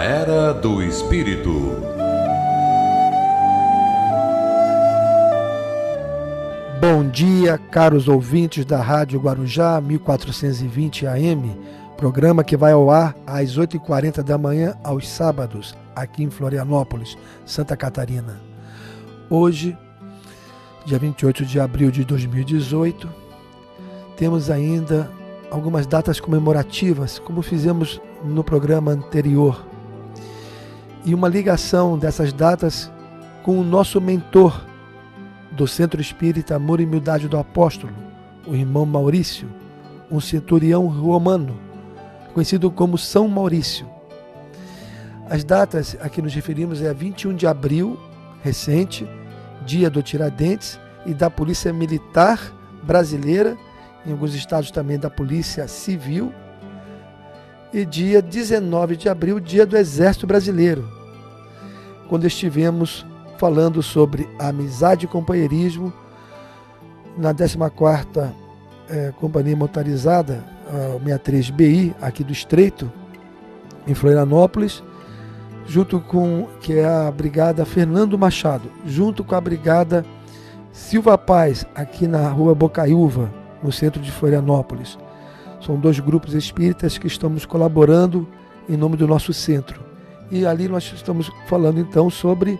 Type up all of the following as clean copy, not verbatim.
Era do Espírito. Bom dia, caros ouvintes da Rádio Guarujá 1420 AM, programa que vai ao ar às 8h40 da manhã aos sábados, aqui em Florianópolis, Santa Catarina. Hoje, dia 28 de abril de 2018, temos ainda algumas datas comemorativas, como fizemos no programa anterior, e uma ligação dessas datas com o nosso mentor do Centro Espírita Amor e Humildade do Apóstolo, o irmão Maurício, um centurião romano, conhecido como São Maurício. As datas a que nos referimos é 21 de abril, recente, dia do Tiradentes e da Polícia Militar Brasileira, em alguns estados também da Polícia Civil, e dia 19 de abril, dia do Exército Brasileiro, quando estivemos falando sobre amizade e companheirismo na 14ª Companhia Motorizada, a 63BI, aqui do Estreito, em Florianópolis, junto com, que é a Brigada Fernando Machado, junto com a Brigada Silva Paz, aqui na Rua Bocaiúva, no centro de Florianópolis. São dois grupos espíritas que estamos colaborando em nome do nosso centro. E ali nós estamos falando então sobre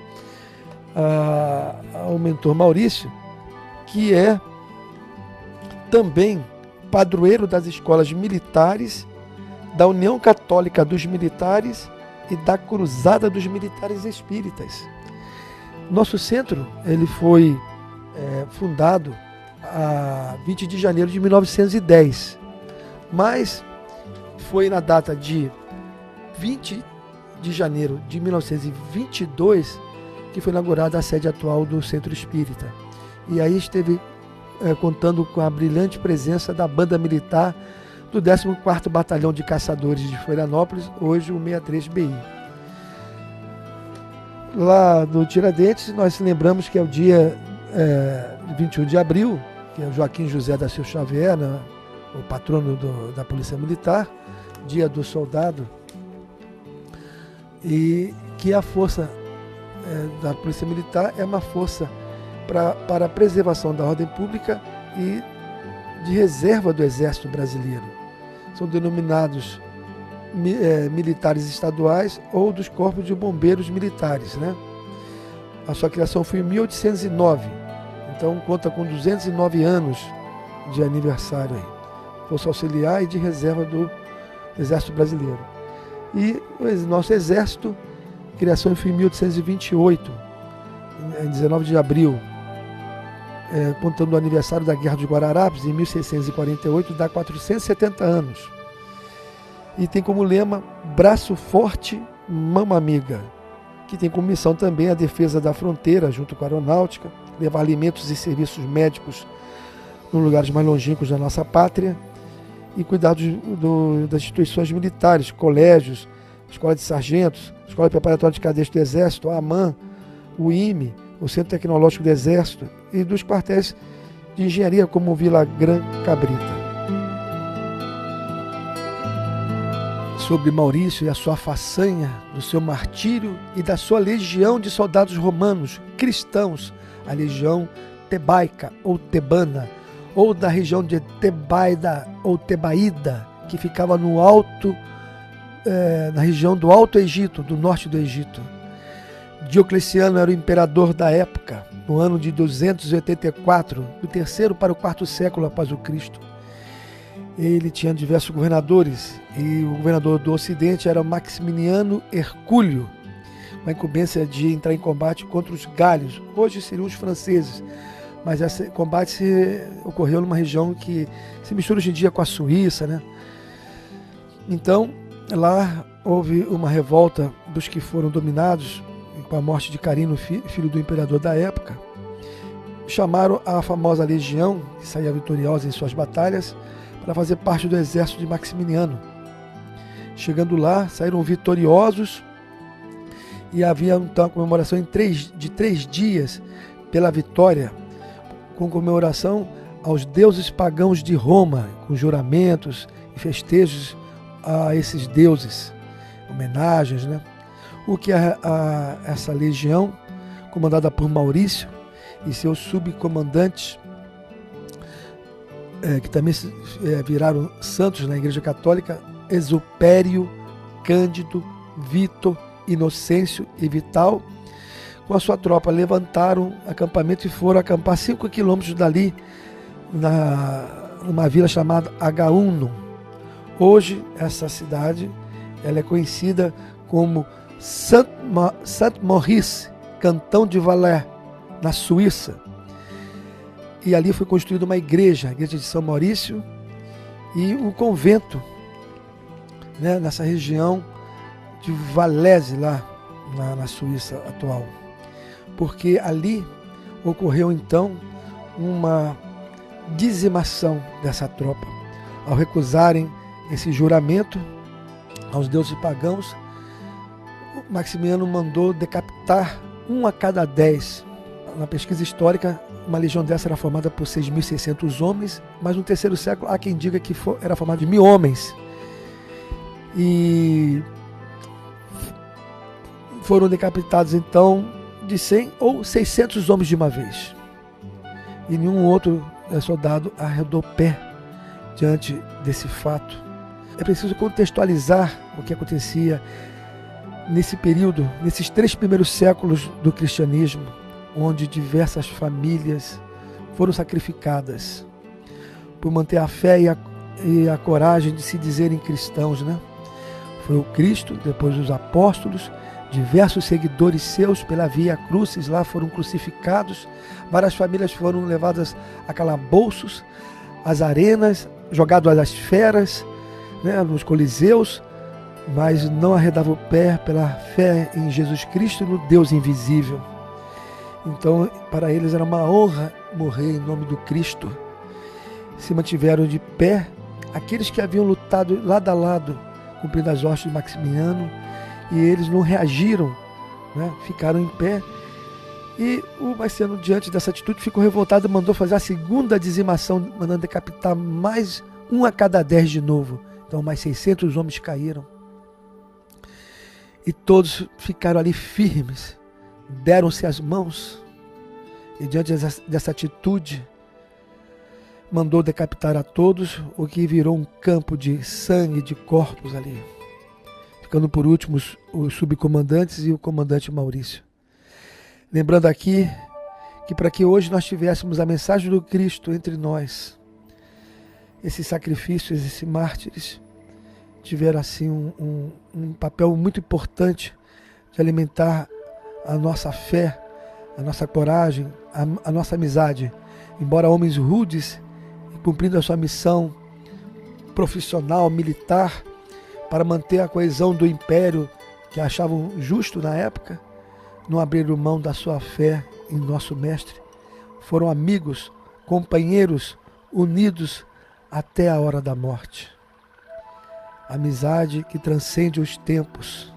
o mentor Maurício, que é também padroeiro das escolas militares, da União Católica dos Militares e da Cruzada dos Militares Espíritas. Nosso centro ele foi fundado a 20 de janeiro de 1910, mas foi na data de 20 de janeiro de 1922 que foi inaugurada a sede atual do Centro Espírita. E aí esteve contando com a brilhante presença da Banda Militar do 14º Batalhão de Caçadores de Florianópolis, hoje o 63BI. Lá no Tiradentes, nós lembramos que é o dia 21 de abril, que é o Joaquim José da Silva Xavier, né, o patrono da Polícia Militar, dia do soldado, e que a força da Polícia Militar é uma força para a preservação da ordem pública e de reserva do Exército Brasileiro. São denominados militares estaduais ou dos corpos de bombeiros militares, né? A sua criação foi em 1809, então conta com 209 anos de aniversário aí. Força auxiliar e de reserva do Exército Brasileiro. E o nosso Exército, criação foi em 1828, em 19 de abril, contando o aniversário da Guerra dos Guararapes, em 1648, dá 470 anos. E tem como lema, braço forte, mão amiga, que tem como missão também a defesa da fronteira, junto com a aeronáutica, levar alimentos e serviços médicos nos lugares mais longínquos da nossa pátria, e cuidar das instituições militares, colégios, escola de sargentos, escola preparatória de cadetes do Exército, a AMAN, o IME, o Centro Tecnológico do Exército, e dos quartéis de engenharia como Vila Gran Cabrita. Sobre Maurício e a sua façanha, do seu martírio e da sua legião de soldados romanos, cristãos, a legião tebaica ou tebana, ou da região de Tebaida ou Tebaída, que ficava no alto, na região do Alto Egito, do norte do Egito. Diocleciano era o imperador da época, no ano de 284, do 3º para o 4º século após o Cristo. Ele tinha diversos governadores, e o governador do Ocidente era Maximiano Hercúleo, com a incumbência de entrar em combate contra os gálios, hoje seriam os franceses, mas esse combate ocorreu numa região que se mistura hoje em dia com a Suíça, né? Então, lá houve uma revolta dos que foram dominados, com a morte de Carino, filho do imperador da época. Chamaram a famosa legião, que saía vitoriosa em suas batalhas, para fazer parte do exército de Maximiano. Chegando lá, saíram vitoriosos e havia então a comemoração de 3 dias pela vitória, com comemoração aos deuses pagãos de Roma, com juramentos e festejos a esses deuses, homenagens, né? o que essa legião, comandada por Maurício e seus subcomandantes, que também viraram santos na Igreja Católica, Exupério, Cândido, Vitor, Inocêncio e Vital, com a sua tropa, levantaram acampamento e foram acampar 5 quilômetros dali, numa vila chamada Agaúno. Hoje, essa cidade ela é conhecida como Saint-Maurice, Cantão de Valais, na Suíça. E ali foi construída uma igreja, a igreja de São Maurício, e um convento, né, nessa região de Valais, lá na Suíça atual. Porque ali ocorreu então uma dizimação dessa tropa. Ao recusarem esse juramento aos deuses pagãos, Maximiano mandou decapitar 1 a cada 10. Na pesquisa histórica, uma legião dessa era formada por 6.600 homens, mas no terceiro século há quem diga que era formada de 1.000 homens. E foram decapitados então de 100 ou 600 homens de uma vez. E nenhum outro soldado arredou pé diante desse fato. É preciso contextualizar o que acontecia nesse período, nesses 3 primeiros séculos do cristianismo, onde diversas famílias foram sacrificadas por manter a fé e a coragem de se dizerem cristãos, né? Foi o Cristo, depois os apóstolos, diversos seguidores seus pela Via Crucis lá foram crucificados, várias famílias foram levadas a calabouços, às arenas, jogadas às feras, né, nos coliseus, mas não arredavam o pé pela fé em Jesus Cristo, no Deus invisível. Então, para eles era uma honra morrer em nome do Cristo. Se mantiveram de pé aqueles que haviam lutado lado a lado, cumprindo as ordens de Maximiano, e eles não reagiram, né? Ficaram em pé. E o Marciano, diante dessa atitude, ficou revoltado e mandou fazer a segunda dizimação, mandando decapitar mais 1 a cada 10 de novo. Então mais 600 homens caíram. E todos ficaram ali firmes, deram-se as mãos, e diante dessa atitude, mandou decapitar a todos, o que virou um campo de sangue, de corpos ali. Ficando por último os subcomandantes e o comandante Maurício. Lembrando aqui que para que hoje nós tivéssemos a mensagem do Cristo entre nós, esses sacrifícios, esses mártires, tiveram assim um papel muito importante de alimentar a nossa fé, a nossa coragem, a nossa amizade. Embora homens rudes, cumprindo a sua missão profissional, militar, para manter a coesão do império que achavam justo na época, não abriram mão da sua fé em nosso Mestre. Foram amigos, companheiros, unidos até a hora da morte. Amizade que transcende os tempos.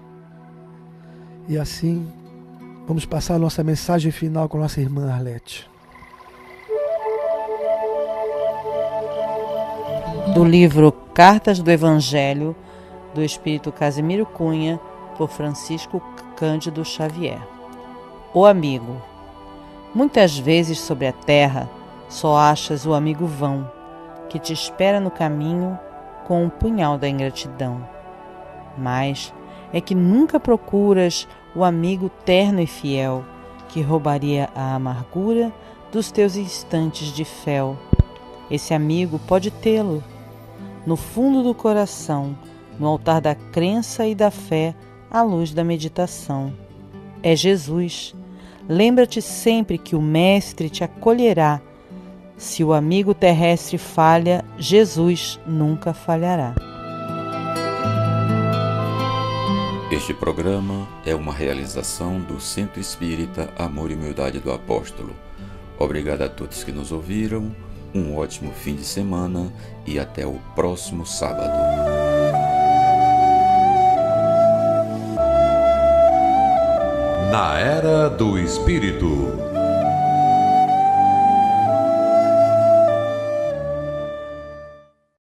E assim, vamos passar a nossa mensagem final com nossa irmã Arlete. Do livro Cartas do Evangelho, do Espírito Casimiro Cunha, por Francisco Cândido Xavier. O amigo. Muitas vezes sobre a terra só achas o amigo vão, que te espera no caminho com um punhal da ingratidão. Mas é que nunca procuras o amigo terno e fiel, que roubaria a amargura dos teus instantes de fel. Esse amigo pode tê-lo no fundo do coração, no altar da crença e da fé, à luz da meditação. É Jesus. Lembra-te sempre que o Mestre te acolherá. Se o amigo terrestre falha, Jesus nunca falhará. Este programa é uma realização do Centro Espírita Amor e Humildade do Apóstolo. Obrigado a todos que nos ouviram, um ótimo fim de semana e até o próximo sábado. Na Era do Espírito.